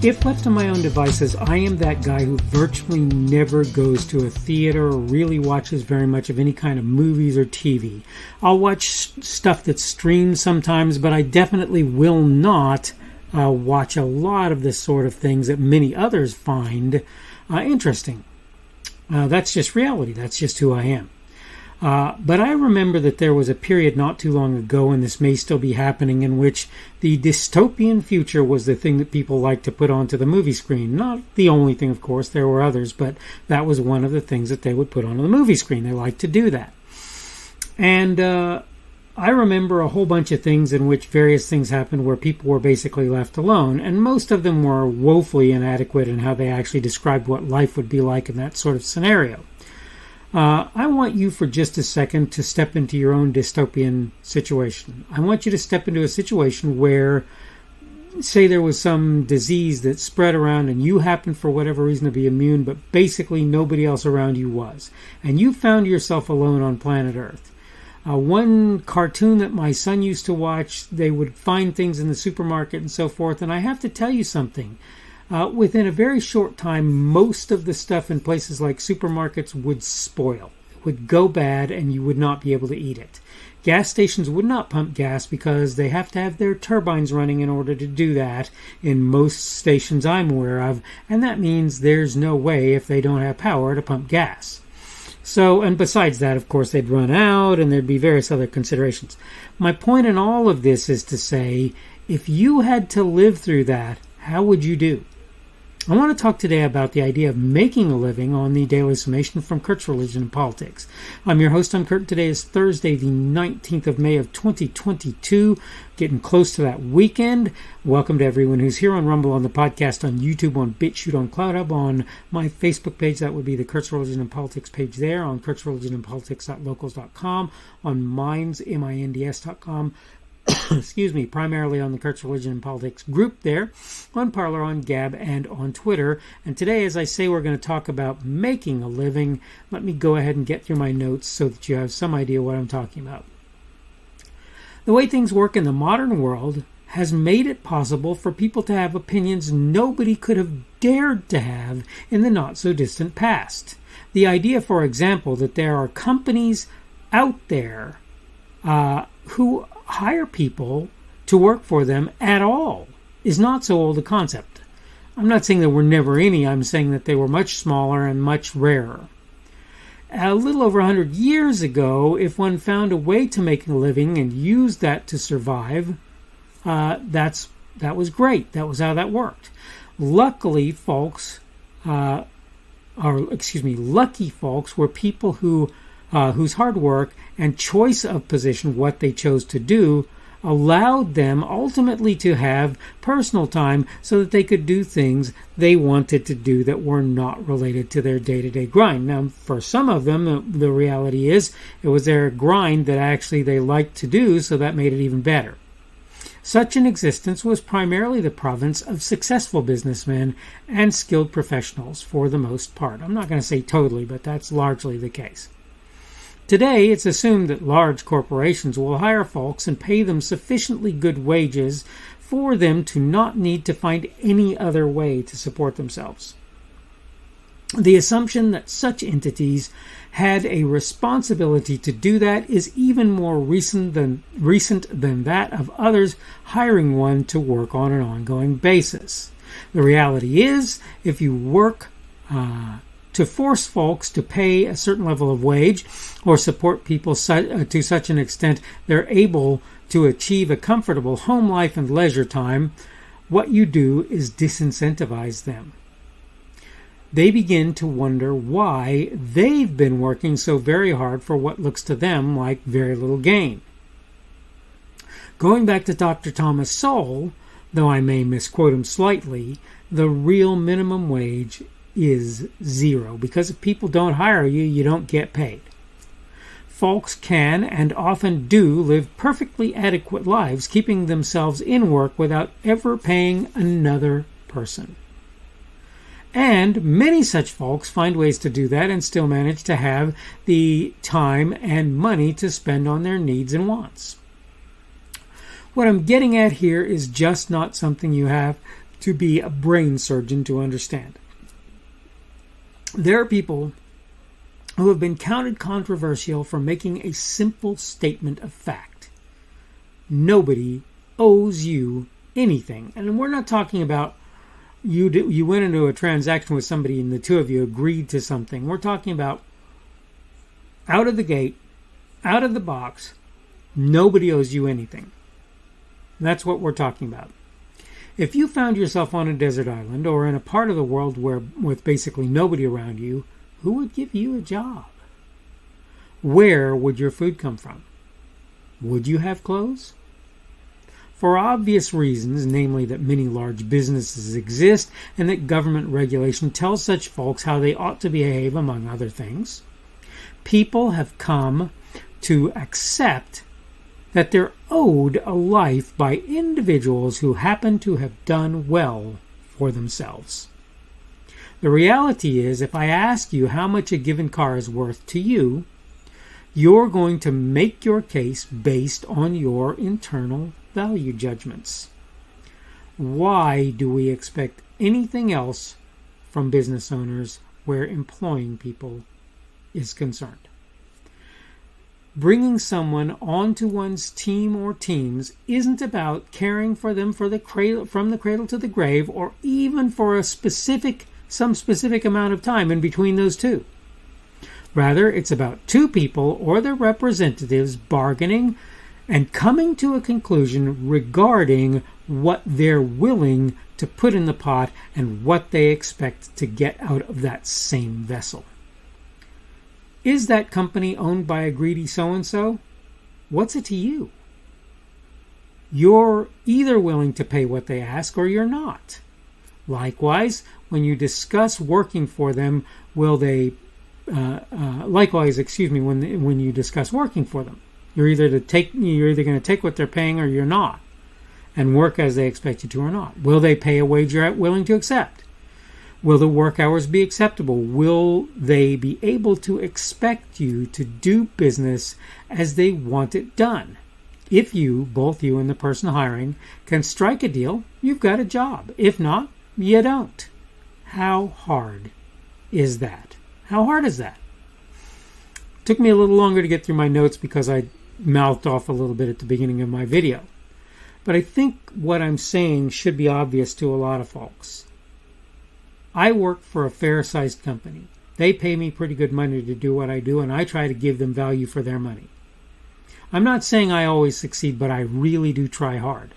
If left to my own devices, I am that guy who virtually never goes to a theater or really watches very much of any kind of movies or TV. I'll watch stuff that's streamed sometimes, but I definitely will not watch a lot of the sort of things that many others find interesting. That's just reality. That's just who I am. But I remember that there was a period not too long ago, and this may still be happening, in which the dystopian future was the thing that people liked to put onto the movie screen. Not the only thing, of course. There were others, but that was one of the things that they would put onto the movie screen. They liked to do that. And I remember a whole bunch of things in which various things happened where people were basically left alone, and most of them were woefully inadequate in how they actually described what life would be like in that sort of scenario. I want you for just a second to step into your own dystopian situation. I want you to step into a situation where, say there was some disease that spread around and you happened for whatever reason to be immune, but basically nobody else around you was. And you found yourself alone on planet Earth. One cartoon that my son used to watch, they would find things in the supermarket and so forth, and I have to tell you something. Within a very short time, most of the stuff in places like supermarkets would spoil. It would go bad and you would not be able to eat it. Gas stations would not pump gas because they have to have their turbines running in order to do that in most stations I'm aware of, and that means there's no way, if they don't have power, to pump gas. So, and besides that, of course, they'd run out and there'd be various other considerations. My point in all of this is to say, if you had to live through that, how would you do? I want to talk today about the idea of making a living on the Daily Summation from Kurt's Religion and Politics. I'm your host, I'm Kurt. Today is Thursday, the 19th of May of 2022, getting close to that weekend. Welcome to everyone who's here on Rumble, on the podcast, on YouTube, on BitChute, on CloudHub, on my Facebook page. That would be the Kurt's Religion and Politics page there, on kurtzreligionandpolitics.locals.com, on minds, minds.com. Excuse me, primarily on the Kurt's Religion and Politics group there, on Parler, on Gab, and on Twitter. And today, as I say, we're going to talk about making a living. Let me go ahead and get through my notes so that you have some idea what I'm talking about. The way things work in the modern world has made it possible for people to have opinions nobody could have dared to have in the not-so-distant past. The idea, for example, that there are companies out there who hire people to work for them at all is not so old a concept. I'm not saying there were never any. I'm saying that they were much smaller and much rarer. A little over 100 years ago, if one found a way to make a living and used that to survive, that was great. That was how that worked. Lucky folks were people whose hard work and choice of position, what they chose to do, allowed them ultimately to have personal time so that they could do things they wanted to do that were not related to their day-to-day grind. Now, for some of them, the reality is it was their grind that actually they liked to do, so that made it even better. Such an existence was primarily the province of successful businessmen and skilled professionals for the most part. I'm not going to say totally, but that's largely the case. Today, it's assumed that large corporations will hire folks and pay them sufficiently good wages for them to not need to find any other way to support themselves. The assumption that such entities had a responsibility to do that is even more recent than that of others hiring one to work on an ongoing basis. The reality is, if you work to force folks to pay a certain level of wage or support people to such an extent they're able to achieve a comfortable home life and leisure time, what you do is disincentivize them. They begin to wonder why they've been working so very hard for what looks to them like very little gain. Going back to Dr. Thomas Sowell, though I may misquote him slightly, the real minimum wage is zero, because if people don't hire you, you don't get paid. Folks can and often do live perfectly adequate lives, keeping themselves in work without ever paying another person. And many such folks find ways to do that and still manage to have the time and money to spend on their needs and wants. What I'm getting at here is just not something you have to be a brain surgeon to understand. There are people who have been counted controversial for making a simple statement of fact. Nobody owes you anything. And we're not talking about you went into a transaction with somebody and the two of you agreed to something. We're talking about out of the gate, out of the box, nobody owes you anything. That's what we're talking about. If you found yourself on a desert island or in a part of the world where with basically nobody around you, who would give you a job? Where would your food come from? Would you have clothes? For obvious reasons, namely that many large businesses exist and that government regulation tells such folks how they ought to behave, among other things, people have come to accept that they're owed a life by individuals who happen to have done well for themselves. The reality is, if I ask you how much a given car is worth to you, you're going to make your case based on your internal value judgments. Why do we expect anything else from business owners where employing people is concerned? Bringing someone onto one's team or teams isn't about caring for them from the cradle to the grave, or even for some specific amount of time in between those two. Rather, it's about two people or their representatives bargaining and coming to a conclusion regarding what they're willing to put in the pot and what they expect to get out of that same vessel. Is that company owned by a greedy so-and-so? What's it to you? You're either willing to pay what they ask or you're not. Likewise, when you discuss working for them, when you discuss working for them, you're either going to take what they're paying or you're not, and work as they expect you to or not. Will they pay a wage you're willing to accept? Will the work hours be acceptable? Will they be able to expect you to do business as they want it done? If you, both you and the person hiring, can strike a deal, you've got a job. If not, you don't. How hard is that? How hard is that? Took me a little longer to get through my notes because I mouthed off a little bit at the beginning of my video. But I think what I'm saying should be obvious to a lot of folks. I work for a fair-sized company. They pay me pretty good money to do what I do, and I try to give them value for their money. I'm not saying I always succeed, but I really do try hard.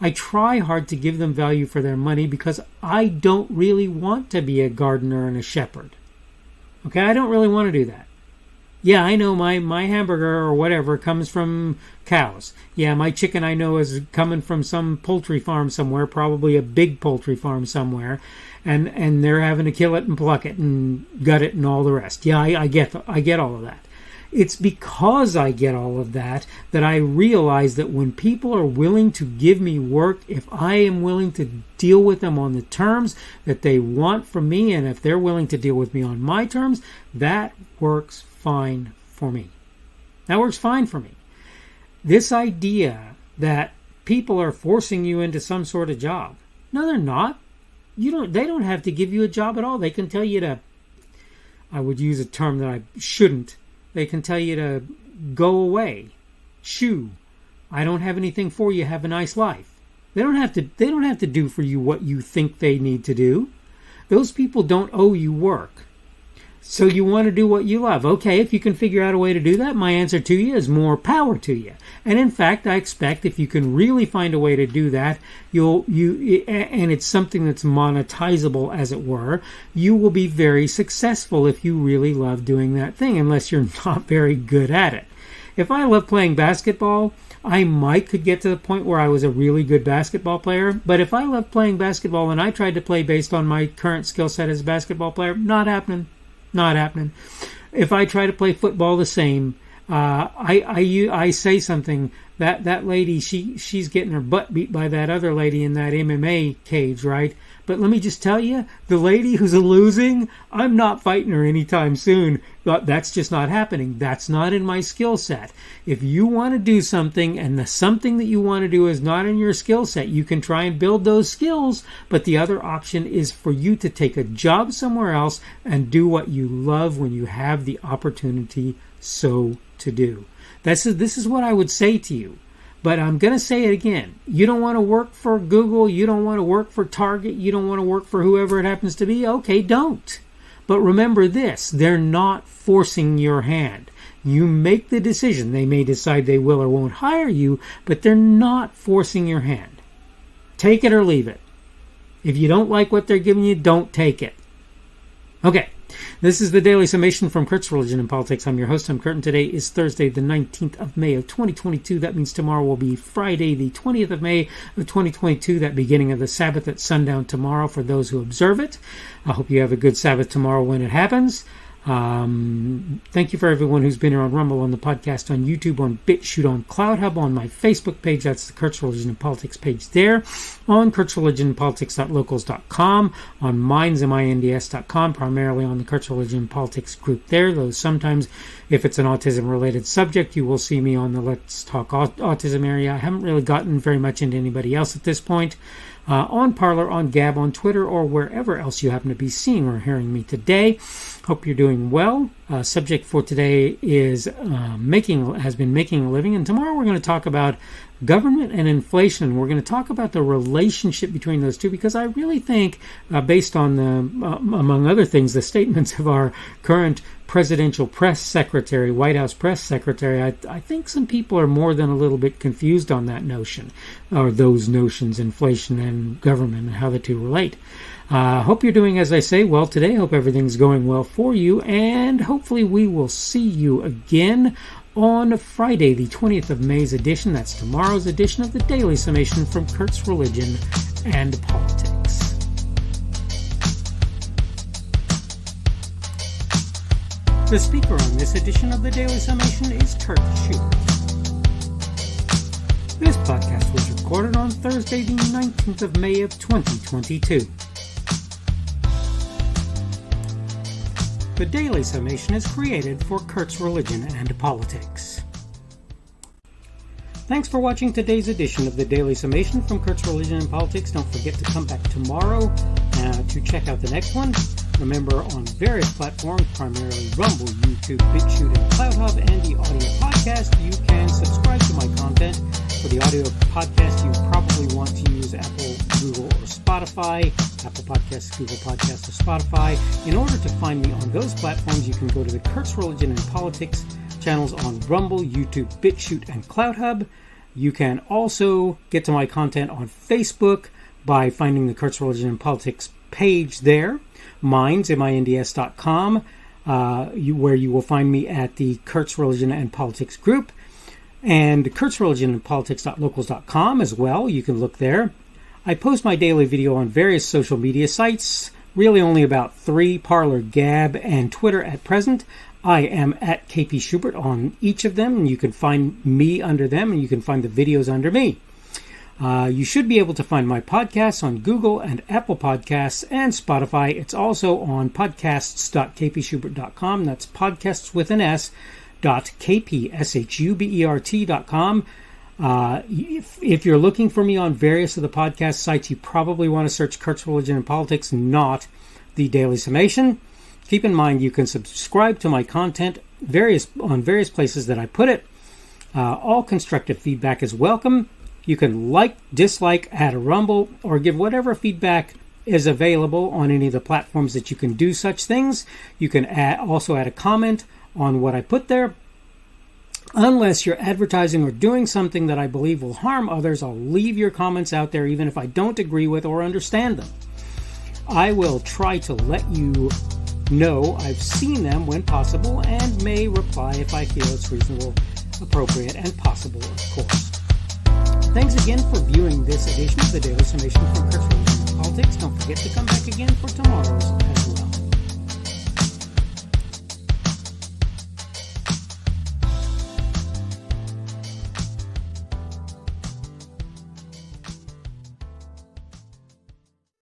I try hard to give them value for their money because I don't really want to be a gardener and a shepherd. Okay, I don't really want to do that. Yeah, I know my hamburger or whatever comes from cows. Yeah, my chicken I know is coming from some poultry farm somewhere, probably a big poultry farm somewhere, and they're having to kill it and pluck it and gut it and all the rest. Yeah, I get all of that. It's because I get all of that I realize that when people are willing to give me work, if I am willing to deal with them on the terms that they want from me, and if they're willing to deal with me on my terms, that works fine for me. That works fine for me. This idea that people are forcing you into some sort of job. No, they're not. They don't have to give you a job at all. They can tell you to, I would use a term that I shouldn't. They can tell you to go away. Shoo. I don't have anything for you. Have a nice life. They don't have to do for you what you think they need to do. Those people don't owe you work. So you want to do what you love. Okay, if you can figure out a way to do that, my answer to you is more power to you. And in fact, I expect if you can really find a way to do that, and it's something that's monetizable, as it were, you will be very successful if you really love doing that thing, unless you're not very good at it. If I love playing basketball, I could get to the point where I was a really good basketball player. But if I love playing basketball and I tried to play based on my current skill set as a basketball player, not happening. Not happening. If I try to play football the same, I say something that lady, she's getting her butt beat by that other lady in that MMA cage, right? But let me just tell you, the lady who's losing, I'm not fighting her anytime soon. But that's just not happening. That's not in my skill set. If you want to do something and the something that you want to do is not in your skill set, you can try and build those skills. But the other option is for you to take a job somewhere else and do what you love when you have the opportunity so to do. This is what I would say to you. But I'm going to say it again. You don't want to work for Google. You don't want to work for Target. You don't want to work for whoever it happens to be. Okay, don't. But remember this. They're not forcing your hand. You make the decision. They may decide they will or won't hire you, but they're not forcing your hand. Take it or leave it. If you don't like what they're giving you, don't take it. Okay. This is the Daily Summation from Kurt's Religion and Politics. I'm your host. I'm Kurt, and today is Thursday, the 19th of May of 2022. That means tomorrow will be Friday, the 20th of May of 2022, that beginning of the Sabbath at sundown tomorrow for those who observe it. I hope you have a good Sabbath tomorrow when it happens. Thank you for everyone who's been here on Rumble, on the podcast, on YouTube, on BitChute, on CloudHub, on my Facebook page. That's the Kurt's Religion and Politics page there. On kurtzreligionandpolitics.locals.com, on minds.com, primarily on the Kurt's Religion and Politics group there. Though sometimes, if it's an autism-related subject, you will see me on the Let's Talk Autism area. I haven't really gotten very much into anybody else at this point. On Parler, on Gab, on Twitter, or wherever else you happen to be seeing or hearing me today. Hope you're doing well. Subject for today is has been making a living, and tomorrow we're going to talk about government and inflation. We're going to talk about the relationship between those two, because I really think, based on among other things, the statements of our current presidential press secretary, White House press secretary, I think some people are more than a little bit confused on that notion, or those notions, inflation and government, and how the two relate. Hope you're doing, as I say, well today. Hope everything's going well for you, and hopefully we will see you again on Friday, the 20th of May's edition. That's tomorrow's edition of the Daily Summation from Kurt's Religion and Politics. The speaker on this edition of the Daily Summation is Kurt Schubert. This podcast was recorded on Thursday, the 19th of May of 2022. The Daily Summation is created for Kurt's Religion and Politics. Thanks for watching today's edition of the Daily Summation from Kurt's Religion and Politics. Don't forget to come back tomorrow to check out the next one. Remember, on various platforms, primarily Rumble, YouTube, BitChute, and CloudHub, and the audio podcast, you can subscribe to my content. For the audio podcast, you probably want to use Apple, Google, or Spotify. Apple Podcasts, Google Podcasts, or Spotify. In order to find me on those platforms, you can go to the Kurt's Religion and Politics channels on Rumble, YouTube, BitChute, and CloudHub. You can also get to my content on Facebook by finding the Kurt's Religion and Politics page there. minds.com, where you will find me at the Kurt's Religion and Politics group, and Kurt's Religion and Politics.locals.com as well. You can look there. I post my daily video on various social media sites, really only about 3, Parler, Gab, and Twitter at present. I am at KP Schubert on each of them, and you can find me under them, and you can find the videos under me. You should be able to find my podcasts on Google and Apple Podcasts and Spotify. It's also on podcasts.kpschubert.com. That's podcasts with an S, .kpschubert.com. If you're looking for me on various of the podcast sites, you probably want to search Kurt's Religion and Politics, not the Daily Summation. Keep in mind, you can subscribe to my content on various places that I put it. All constructive feedback is welcome. You can like, dislike, add a rumble, or give whatever feedback is available on any of the platforms that you can do such things. You can also add a comment on what I put there. Unless you're advertising or doing something that I believe will harm others, I'll leave your comments out there even if I don't agree with or understand them. I will try to let you know I've seen them when possible and may reply if I feel it's reasonable, appropriate, and possible, of course. Thanks again for viewing this edition of the Daily Summation from Kurt's Religion and Politics. Don't forget to come back again for tomorrow's as well.